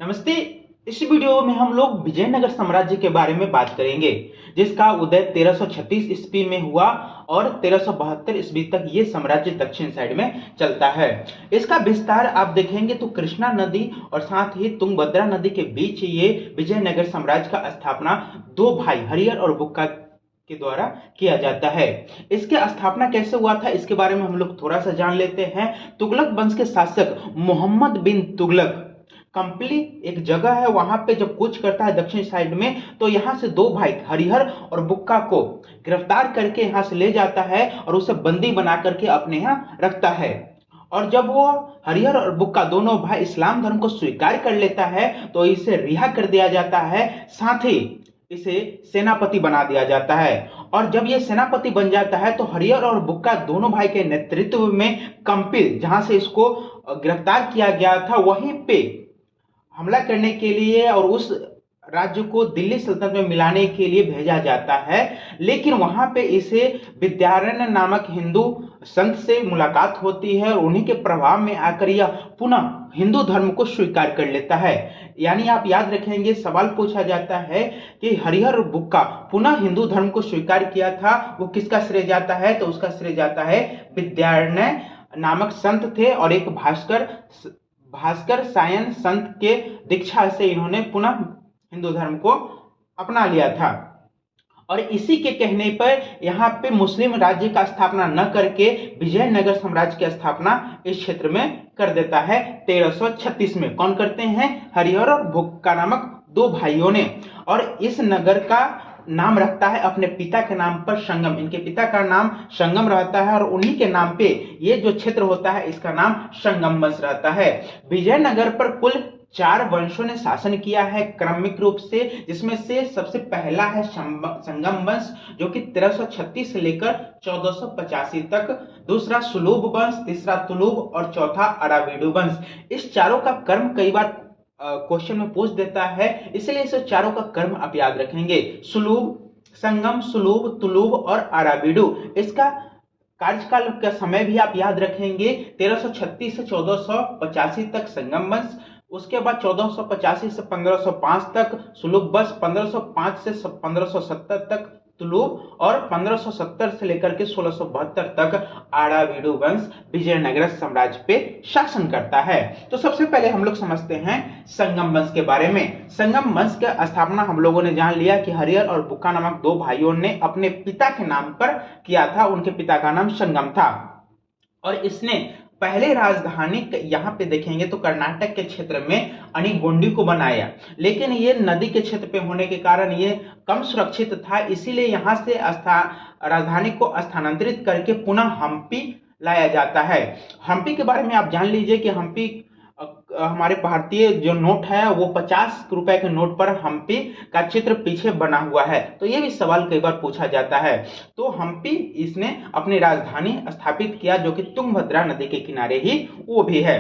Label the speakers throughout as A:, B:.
A: नमस्ते। इस वीडियो में हम लोग विजयनगर साम्राज्य के बारे में बात करेंगे, जिसका उदय 1336 ईस्वी में हुआ और 1372 ईस्वी तक ये साम्राज्य दक्षिण साइड में चलता है। इसका विस्तार आप देखेंगे तो कृष्णा नदी और साथ ही तुंगभद्रा नदी के बीच ये विजयनगर साम्राज्य का स्थापना दो भाई हरिहर और बुक्का के द्वारा किया जाता है। इसके स्थापना कैसे हुआ था इसके बारे में हम लोग थोड़ा सा जान लेते हैं। तुगलक वंश के शासक मोहम्मद बिन तुगलक कंपली एक जगह है, वहां पे जब कूच करता है दक्षिण साइड में, तो यहां से दो भाई हरिहर और बुक्का को गिरफ्तार करके यहां से ले जाता है और उसे बंदी बना करके अपने यहाँ रखता है। और जब वो हरिहर और बुक्का दोनों भाई इस्लाम धर्म को स्वीकार कर लेता है तो इसे रिहा कर दिया जाता है, साथ ही इसे सेनापति बना दिया जाता है। और जब ये सेनापति बन जाता है तो हरिहर और बुक्का दोनों भाई के नेतृत्व में कंपिल, जहां से इसको गिरफ्तार किया गया था, वहीं पे हमला करने के लिए और उस राज्य को दिल्ली सल्तनत में मिलाने के लिए भेजा जाता है। लेकिन वहां पे इसे विद्यारण्य नामक हिंदू संत से मुलाकात होती है और उन्हीं के प्रभाव में आकर यह पुनः हिंदू धर्म को स्वीकार कर लेता है। यानी आप याद रखेंगे, सवाल पूछा जाता है कि हरिहर और बुक्का पुनः हिंदू धर्म को स्वीकार किया था, वो किसका श्रेय जाता है? तो उसका श्रेय जाता है विद्यारण्य नामक संत थे और एक भास्कर भास्कर सायन संत के दीक्षा से इन्होंने पुनः हिंदू धर्म को अपना लिया था। और इसी के कहने पर यहाँ पे मुस्लिम राज्य का स्थापना न करके विजयनगर साम्राज्य की स्थापना इस क्षेत्र में कर देता है 1336 में। कौन करते हैं? हरिहर और बुक्का नामक दो भाइयों ने। और इस नगर का नाम रखता है अपने पिता के नाम पर संगम। इनके पिता का नाम संगम रहता है और उन्हीं के नाम पे ये जो क्षेत्र होता है इसका नाम संगम वंश रहता है। विजयनगर पर कुल 4 वंशों ने शासन किया है क्रमिक रूप से, जिसमें से सबसे पहला है संगम वंश जो कि 1336 से लेकर 1485 तक, दूसरा सुलूभ वंश, तीसरा तुलुभ और चौथा अराविडु वंश। इस चारों का क्रम कई बार क्वेश्चन में पूछ देता है, इसलिए इस चारों का क्रम आप याद रखेंगे। सुलूभ, संगम, सुलूभ, तुलुभ और अराविडु। इसका कार्यकाल का समय भी आप याद रखेंगे, 1336 से 1485 तक संगम वंश, उसके बाद 1485 से 1505 तक सुलूभ वंश, 1505 से 1570 तक तुलुभ और 1570 से लेकर के 1672 तक अराविडु वंश विजयनगर साम्राज्य पे शासन करता है। तो सबसे पहले हम लोग समझते हैं संगम वंश के बारे में। संगम वंश की स्थापना हम लोगों ने जान लिया कि हरिहर और बुक्का नामक दो भाइयों ने अपने पिता के नाम पर किया था। उनके पिता का नाम संगम था और इसने पहले राजधानी यहाँ पे देखेंगे तो कर्नाटक के क्षेत्र में अणिगोंडी को बनाया, लेकिन ये नदी के क्षेत्र पे होने के कारण ये कम सुरक्षित था, इसीलिए यहाँ से राजधानी को स्थानांतरित करके पुनः हम्पी लाया जाता है। हम्पी के बारे में आप जान लीजिए कि हम्पी हमारे भारतीय जो नोट है वो 50 रुपए के नोट पर हम्पी का चित्र पीछे बना हुआ है, तो ये भी सवाल कई बार पूछा जाता है। तो हम्पी इसने अपनी राजधानी स्थापित किया जो कि तुंगभद्रा नदी के किनारे ही वो भी है।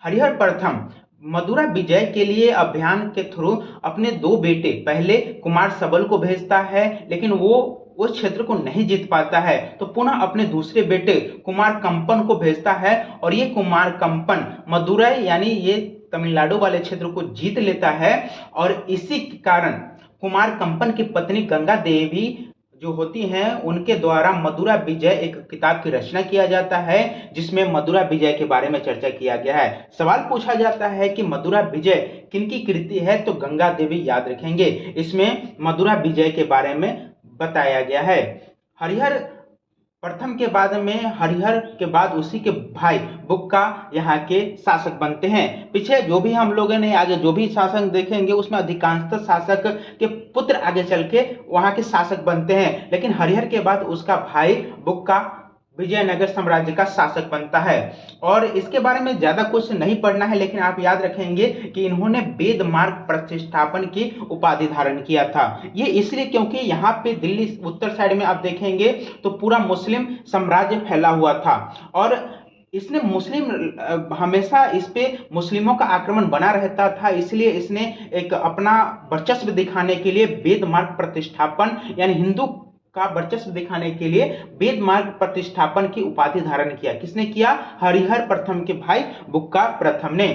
A: हरिहर प्रथम मदुरा विजय के लिए अभियान के थ्रू अपने दो बेटे, पहले कुमार सबल को भेजता है लेकिन वो उस क्षेत्र को नहीं जीत पाता है, तो पुनः अपने दूसरे बेटे कुमार कंपन को भेजता है और ये कुमार कंपन मदुरई यानी ये तमिलनाडु वाले क्षेत्र को जीत लेता है। और इसी के कारण कुमार कंपन की पत्नी गंगा देवी जो होती हैं उनके द्वारा मदुरा विजय एक किताब की रचना किया जाता है, जिसमें मदुरा विजय के बारे में चर्चा किया गया है। सवाल पूछा जाता है कि मदुरा विजय किनकी कृति है? तो गंगा देवी याद रखेंगे, इसमें मदुरा विजय के बारे में बताया गया है। हरिहर प्रथम के बाद में हरिहर के बाद उसी के भाई बुक्का यहाँ के शासक बनते हैं। पीछे जो भी हम लोगों ने आगे जो भी शासक देखेंगे उसमें अधिकांशतः शासक के पुत्र आगे चल के वहां के शासक बनते हैं, लेकिन हरिहर के बाद उसका भाई बुक्का विजयनगर साम्राज्य का शासक बनता है। और इसके बारे में ज्यादा कुछ नहीं पढ़ना है, लेकिन आप याद रखेंगे कि इन्होंने वेद मार्ग प्रतिष्ठापन की उपाधि धारण किया था। ये इसलिए क्योंकि यहाँ पे दिल्ली उत्तर साइड में आप देखेंगे तो पूरा मुस्लिम साम्राज्य फैला हुआ था और इसने हमेशा इस पे मुस्लिमों का आक्रमण बना रहता था, इसलिए इसने एक अपना वर्चस्व दिखाने के लिए वेद मार्ग प्रतिष्ठापन यानी हिंदू का वर्चस्व दिखाने के लिए वेद मार्ग प्रतिष्ठापन की उपाधि धारण किया। किसने किया? हरिहर प्रथम के भाई बुक्का प्रथम ने।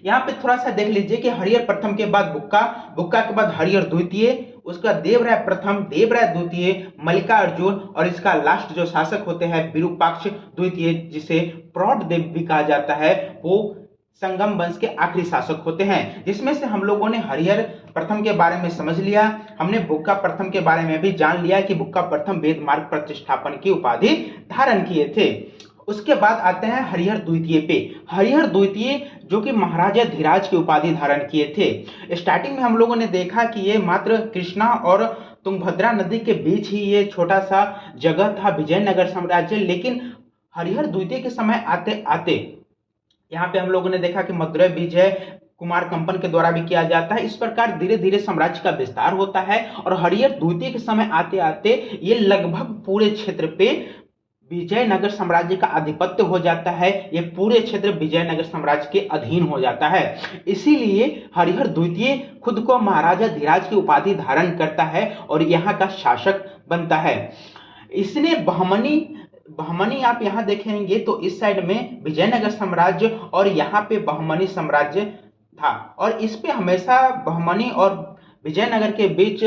A: यहाँ पे थोड़ा सा देख लीजिए कि हरिहर प्रथम के बाद बुक्का, बुक्का के बाद हरिहर द्वितीय, उसके बाद देवराय प्रथम, देवराय द्वितीय, मल्लिकार्जुन और इसका लास्ट जो शासक होते हैं विरूपाक्ष द्वितीय, जिसे प्रौढ़ देव भी कहा जाता है, वो संगम वंश के आखिरी शासक होते हैं। जिसमें से हम लोगों ने हरिहर प्रथम के बारे में समझ लिया, हमने बुक्का प्रथम के बारे में भी जान लिया कि बुक्का प्रथम वेद मार्ग प्रतिष्ठापन की उपाधि धारण किए थे। उसके बाद आते हैं हरिहर द्वितीय पे। हरिहर द्वितीय जो कि महाराजा धीराज की उपाधि धारण किए थे। स्टार्टिंग में हम लोगों ने देखा कि ये मात्र कृष्णा और तुंगभद्रा नदी के बीच ही ये छोटा सा जगह था विजयनगर साम्राज्य, लेकिन हरिहर द्वितीय के समय आते आते यहाँ पे हम लोगों ने देखा कि मदुरै विजय कुमार कंपन के द्वारा भी किया जाता है। इस प्रकार धीरे धीरे साम्राज्य का विस्तार होता है और हरिहर द्वितीय के समय आते आते ये लगभग पूरे क्षेत्र पे विजयनगर साम्राज्य का आधिपत्य हो जाता है। ये पूरे क्षेत्र विजयनगर साम्राज्य के अधीन हो जाता है। इसीलिए हरिहर द्वितीय खुद को महाराजा धीराज की उपाधि धारण करता है और यहाँ का शासक बनता है। इसने बहमनी आप यहाँ देखेंगे तो इस साइड में विजयनगर साम्राज्य और यहाँ पे बहमनी साम्राज्य था और इस पे हमेशा बहमनी और विजयनगर के बीच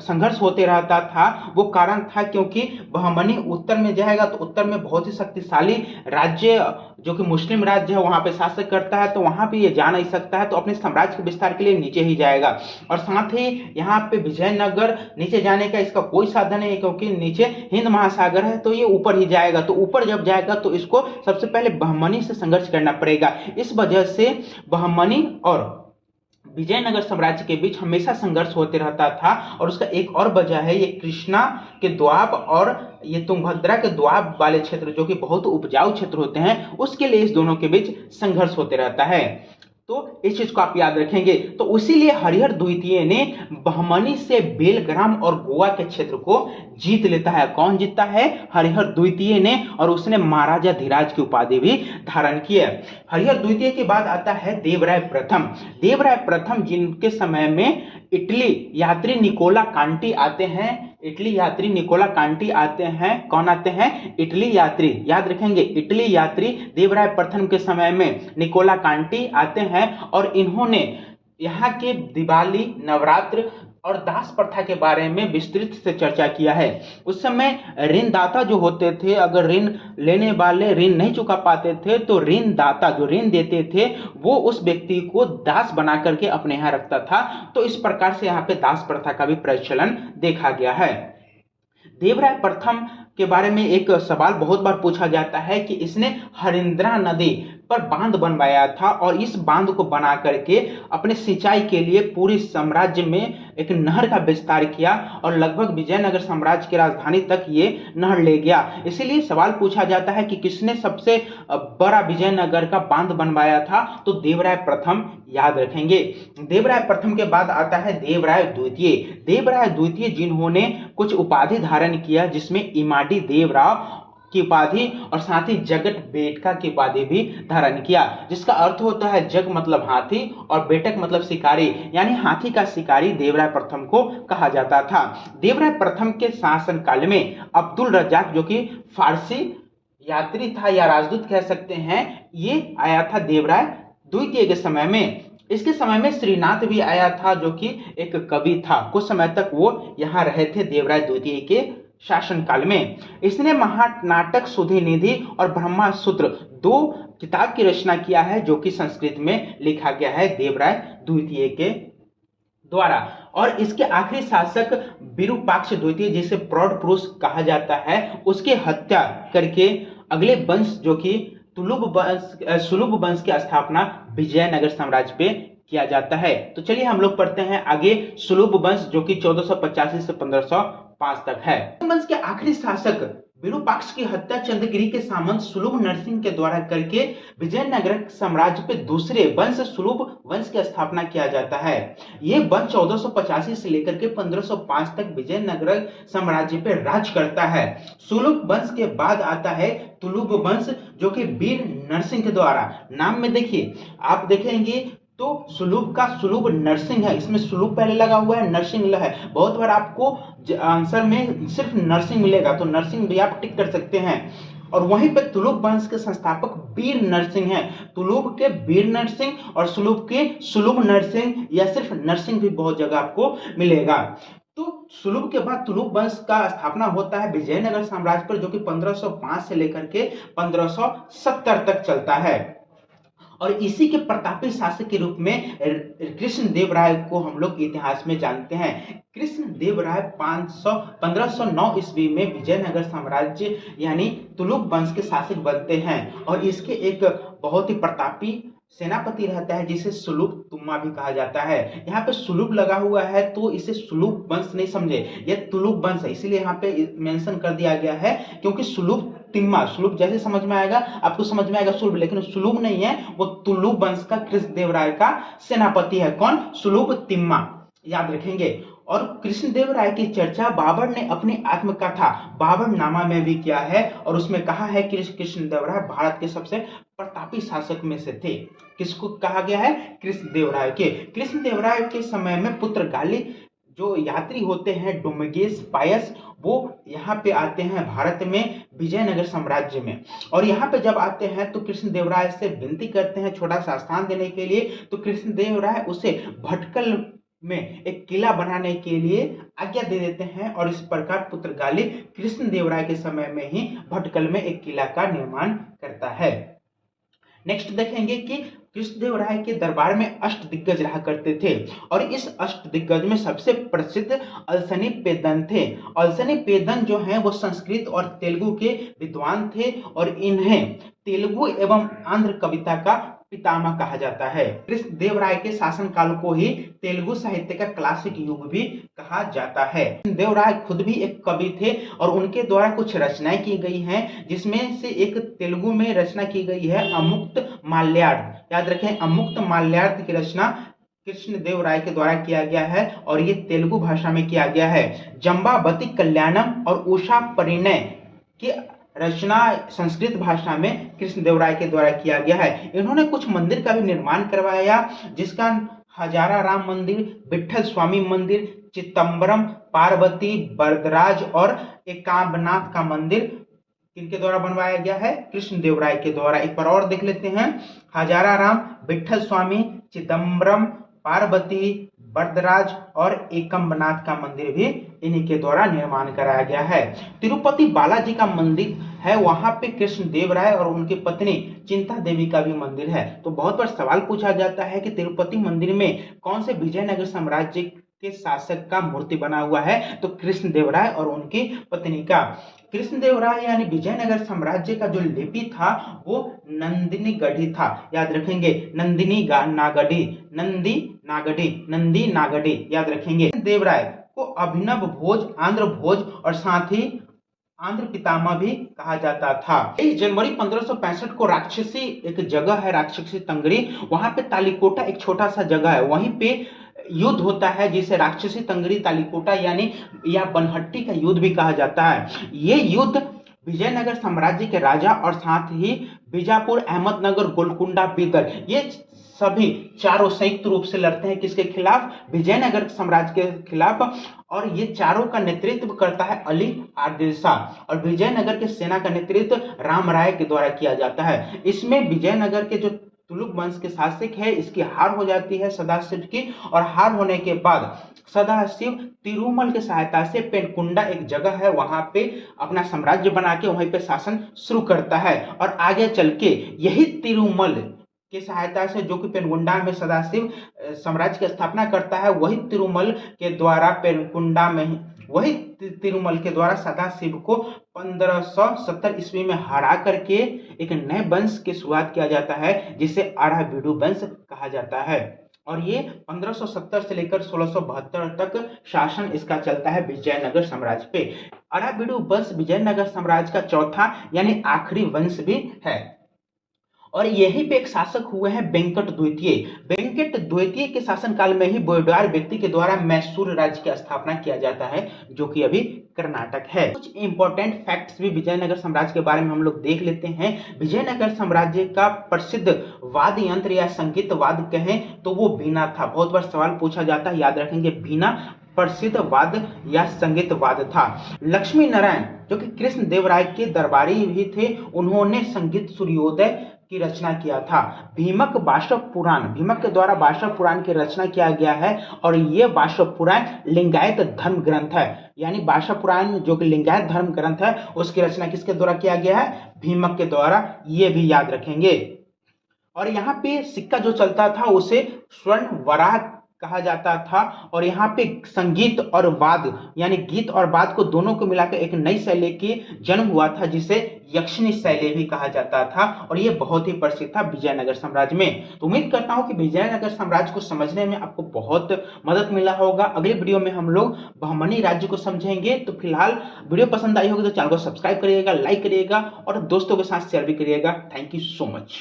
A: संघर्ष होते रहता था। वो कारण था क्योंकि बहमनी उत्तर में जाएगा तो उत्तर में बहुत ही शक्तिशाली राज्य जो कि मुस्लिम राज्य है वहां पे शासक करता है, तो वहां पे ये जा नहीं सकता है, तो अपने साम्राज्य के विस्तार के लिए नीचे ही जाएगा। और साथ ही यहाँ पे विजयनगर नीचे जाने का इसका कोई साधन नहीं है क्योंकि नीचे हिंद महासागर है, तो ये ऊपर ही जाएगा। तो ऊपर जब जाएगा तो इसको सबसे पहले बहमनी से संघर्ष करना पड़ेगा। इस वजह से बहमनी और विजयनगर साम्राज्य के बीच हमेशा संघर्ष होते रहता था। और उसका एक और वजह है ये कृष्णा के द्वाब और ये तुंगभद्रा के द्वाब वाले क्षेत्र जो कि बहुत उपजाऊ क्षेत्र होते हैं, उसके लिए इस दोनों के बीच संघर्ष होते रहता है। तो इस चीज को आप याद रखेंगे। तो इसीलिए हरिहर द्वितीय ने बहमनी से बेलग्राम और गोवा के क्षेत्र को जीत लेता है। कौन जीतता है? हरिहर द्वितीय ने, और उसने महाराजा धीराज की उपाधि भी धारण की है। हरिहर द्वितीय के बाद आता है देवराय प्रथम। देवराय प्रथम जिनके समय में इटली यात्री निकोला कांटी आते हैं। इटली यात्री निकोला कांटी आते हैं। कौन आते हैं? इटली यात्री, याद रखेंगे, इटली यात्री देवराय प्रथम के समय में निकोला कांटी आते हैं और इन्होंने यहाँ के दिवाली, नवरात्र और दास प्रथा के बारे में विस्तृत से चर्चा किया है। उस समय ऋणदाता जो होते थे, अगर ऋण लेने वाले ऋण नहीं चुका पाते थे तो ऋणदाता जो ऋण देते थे वो उस व्यक्ति को दास बना करके अपने यहाँ रखता था। तो इस प्रकार से यहाँ पे दास प्रथा का भी प्रचलन देखा गया है। देवराय प्रथम के बारे में एक सवाल बहुत बार पूछा जाता है कि इसने हरिंद्रा नदी पर बांध बनवाया था और इस बांध को बना करके अपने सिंचाई के लिए पूरे साम्राज्य में एक नहर का विस्तार किया और लगभग विजयनगर साम्राज्य की राजधानी तक ये नहर ले गया। इसीलिए सवाल पूछा जाता है कि किसने सबसे बड़ा विजयनगर का बांध बनवाया था, तो देवराय प्रथम याद रखेंगे। देवराय प्रथम के बाद आता है देवराय द्वितीय। देवराय द्वितीय जिन्होंने कुछ उपाधि धारण किया जिसमें इमाडी देवराव की उपाधि और साथ ही जगत बेटका की उपाधि भी धारण किया, जिसका अर्थ होता है जग मतलब हाथी और बेटक मतलब शिकारी, यानी हाथी का शिकारी देवराय प्रथम को कहा जाता था। देवराय प्रथम के शासन काल में अब्दुल रज्जाक जो कि फारसी यात्री था या राजदूत कह सकते हैं, ये आया था देवराय द्वितीय के समय में। इसके समय में श्रीनाथ भी आया था जो कि एक कवि था। कुछ समय तक वो यहाँ रहे थे देवराय द्वितीय के शासन काल में। इसने महानाटक सुधि निधि और ब्रह्मा सूत्र 2 किताब की रचना किया है जो कि संस्कृत में लिखा गया है देवराय द्वितीय के द्वारा। और इसके आखिरी शासक विरूपाक्ष द्वितीय जिसे प्रौढ़ पुरुष कहा जाता है, उसकी हत्या करके अगले वंश जो कि सुलभ वंश की स्थापना विजयनगर साम्राज्य पे किया जाता है। तो चलिए हम लोग पढ़ते हैं आगे सुलभ वंश जो कि 1485 से 1505 तक है। वंश के आखिरी शासक विरूपाक्ष की हत्या चंद्रगिरी के सामंत सुलभ नरसिंह के द्वारा करके विजयनगर साम्राज्य पे दूसरे वंश सुलभ वंश की स्थापना किया जाता है। ये वंश 1485 से लेकर के 1505 तक विजयनगर साम्राज्य पे राज करता है। सुलभ वंश के बाद आता है तुलुभ वंश जो कि वीर नरसिंह के द्वारा, नाम में देखिए आप देखेंगे तो सुलभ का सुलभ नरसिंह है, इसमें सुलभ पहले लगा हुआ है, नरसिंह है। बहुत बार आपको आंसर में सिर्फ नरसिंह मिलेगा तो नरसिंह भी आप टिक कर सकते हैं। और वहीं पे तुलुक वंश के संस्थापक वीर नरसिंह हैं। तुलुक के वीर नरसिंह और सुलुभ के सुलुभ नरसिंह या सिर्फ नरसिंह भी बहुत जगह आपको मिलेगा। तो सुलुभ के बाद तुलुक वंश का स्थापना होता है विजयनगर साम्राज्य पर, जो कि 1505 से लेकर के 1570 तक चलता है। और इसी के प्रतापी शासक के रूप में कृष्णदेव राय को हम लोग इतिहास में जानते हैं। कृष्णदेव राय 1509 ईस्वी में विजयनगर साम्राज्य यानी तुलुक वंश के शासक बनते हैं और इसके एक बहुत ही प्रतापी सेनापति रहता है जिसे सुलुभ तुम्मा भी कहा जाता है। यहाँ पे सुलुभ लगा हुआ है तो इसे सुलुभ वंश नहीं समझे, यह तुलुक वंश है, इसीलिए यहाँ पे मेंशन कर दिया गया है, क्योंकि सुलुभ तिम्मा, सुलुभ जैसे समझ में आएगा आपको समझ में आएगा सुलुभ, लेकिन सुलुभ नहीं है, वो तुलुक वंश का कृष्णदेव राय का सेनापति है। कौन? सुलुभ तिम्मा, याद रखेंगे। और कृष्णदेव राय की चर्चा बाबर ने अपनी आत्मकथा बाबरनामा में भी किया है और उसमें कहा है कि कृष्णदेव राय भारत के सबसे प्रतापी शासक में से थे। किसको कहा गया है? कृष्णदेव राय के। कृष्णदेव राय के समय में पुर्तगाली जो यात्री होते हैं डोमिंगेस पायस, वो यहाँ पे आते हैं भारत में विजयनगर साम्राज्य में, और यहाँ पे जब आते हैं तो कृष्णदेव राय से विनती करते हैं छोटा सा स्थान देने के लिए, तो कृष्णदेव राय उसे भटकल में एक किला बनाने के लिए आज्ञा दे देते हैं और इस प्रकार पुर्तगाली कृष्णदेव राय के समय में ही भटकल में एक किला का निर्माण करता है। नेक्स्ट देखेंगे कि कृष्णदेव राय के दरबार में अष्टदिग्गज रहा करते थे और इस अष्टदिग्गज में सबसे प्रसिद्ध अलसनीपेदन थे। अलसनीपेदन जो हैं वो संस्कृत और तेलुगु के विद्वान थे और इन्हें तेलुगु एवं आंध्र कविता का पितामह कहा जाता है। कृष्णदेव राय के शासनकाल को ही तेलुगु साहित्य का क्लासिक युग भी कहा जाता है। कृष्णदेव राय खुद भी एक कवि थे और उनके द्वारा कुछ रचनाएं की गई हैं, जिसमें से एक तेलुगु में रचना की गई है अमुक्त माल्यार्थ। याद रखें, अमुक्त माल्यार्थ की रचना कृष्णदेव राय के द्वारा किया गया है और ये तेलुगु भाषा में किया गया है। जंबावती कल्याणम और उषा परिणय की रचना संस्कृत भाषा में कृष्णदेव राय के द्वारा किया गया है। इन्होंने कुछ मंदिर का भी निर्माण करवाया, जिसका हजारा राम मंदिर, विठल स्वामी मंदिर, चिदम्बरम, पार्वती, वरदराज और एकांबरनाथ का मंदिर किनके द्वारा बनवाया गया है? कृष्णदेव राय के द्वारा। एक बार और देख लेते हैं, हजारा राम, विठल स्वामी, चिदम्बरम, पार्वती, वरदराज और एकम्बनाथ का मंदिर भी इन्हीं के द्वारा निर्माण कराया गया है। तिरुपति बालाजी का मंदिर है, वहां पे कृष्णदेव राय और उनकी पत्नी चिंता देवी का भी मंदिर है। तो बहुत बार सवाल पूछा जाता है कि तिरुपति मंदिर में कौन से विजयनगर साम्राज्य के शासक का मूर्ति बना हुआ है? तो कृष्णदेव राय और उनकी पत्नी का। कृष्णदेव राय यानी विजयनगर साम्राज्य का जो लिपि था वो नंदिनी गढ़ी था। याद रखेंगे, नंदिनी नागढ़ी, नंदी नागढ़ी, याद रखेंगे। देव राय को अभिनव भोज, आंध्र भोज और साथ ही आंध्र पितामह भी कहा जाता था। 23 जनवरी 1565 को राक्षसी एक जगह है, राक्षसी तंगरी, वहां पे तालीकोटा एक छोटा सा जगह है, वहीं पे युद्ध होता है जिसे राक्षसी तंगरी तालीकोटा यानी या बनहट्टी का युद्ध भी कहा जाता है। ये युद्ध विजयनगर साम्राज्य के राजा और साथ ही बीजापुर, अहमदनगर, गोलकुंडा, बीदर, ये सभी चारों संयुक्त रूप से लड़ते हैं किसके खिलाफ? विजयनगर साम्राज्य के खिलाफ। और ये चारों का नेतृत्व करता है अली आदिल शाह और विजयनगर के सेना का नेतृत्व राम राय के द्वारा किया जाता है। इसमें विजयनगर के जो तुलुक वंश के शासक है, इसकी हार हो जाती है सदाशिव की, और हार होने के बाद सदाशिव तिरुमल की सहायता से पेनकुंडा एक जगह है, वहां पे अपना साम्राज्य बना के वहीं पे शासन शुरू करता है और आगे चल के यही तिरुमल की सहायता से, जो कि पेनकुंडा में सदाशिव साम्राज्य की स्थापना करता है, वही तिरुमल के द्वारा पेनकुंडा में वही तिरुमल के द्वारा सदाशिव को 1570 ईस्वी में हरा करके एक नए वंश की शुरुआत किया जाता है जिसे अराविडु वंश कहा जाता है। और ये 1570 से लेकर 1672 तक शासन इसका चलता है विजयनगर साम्राज्य पे। अराविडु वंश विजयनगर साम्राज्य का चौथा यानी आखिरी वंश भी है। और यहीं पे एक शासक हुए हैं वेंकट द्वितीय। वेंकट द्वितीय के शासनकाल में ही बोयडार व्यक्ति के द्वारा मैसूर राज्य की स्थापना किया जाता है, जो कि अभी कर्नाटक है। कुछ इंपॉर्टेंट फैक्ट्स भी विजयनगर साम्राज्य के बारे में हम लोग देख लेते हैं। विजयनगर साम्राज्य का प्रसिद्ध वाद्य यंत्र या संगीत वाद्य कहें तो वो बीना था। बहुत बार सवाल पूछा जाता है, याद रखेंगे बीना प्रसिद्ध वाद या संगीत वाद था। लक्ष्मी नारायण जो कि कृष्ण देव राय के दरबारी भी थे, उन्होंने संगीत सूर्योदय की रचना किया था। भीमक बाष्प पुराण, भीमक के द्वारा बाष्प पुराण की रचना किया गया है और यह बाष्प पुराण लिंगायत धर्म ग्रंथ है। यानी बाष्प पुराण जो कि लिंगायत धर्म ग्रंथ है, उसकी रचना किसके द्वारा किया गया है? भीमक के द्वारा। ये भी याद रखेंगे। और यहाँ पे सिक्का जो चलता था उसे स्वर्ण वराह कहा जाता था। और यहाँ पे संगीत और वाद यानी गीत और वाद को दोनों को मिलाकर एक नई शैली की जन्म हुआ था, जिसे यक्षिणी शैली भी कहा जाता था। और ये बहुत ही प्रसिद्ध था विजयनगर साम्राज्य में। तो उम्मीद करता हूँ कि विजयनगर साम्राज्य को समझने में आपको बहुत मदद मिला होगा। अगले वीडियो में हम लोग बहमनी राज्य को समझेंगे। तो फिलहाल वीडियो पसंद आई होगी तो चैनल को सब्सक्राइब करिएगा, लाइक करिएगा और दोस्तों के साथ शेयर भी करिएगा। Thank you so much.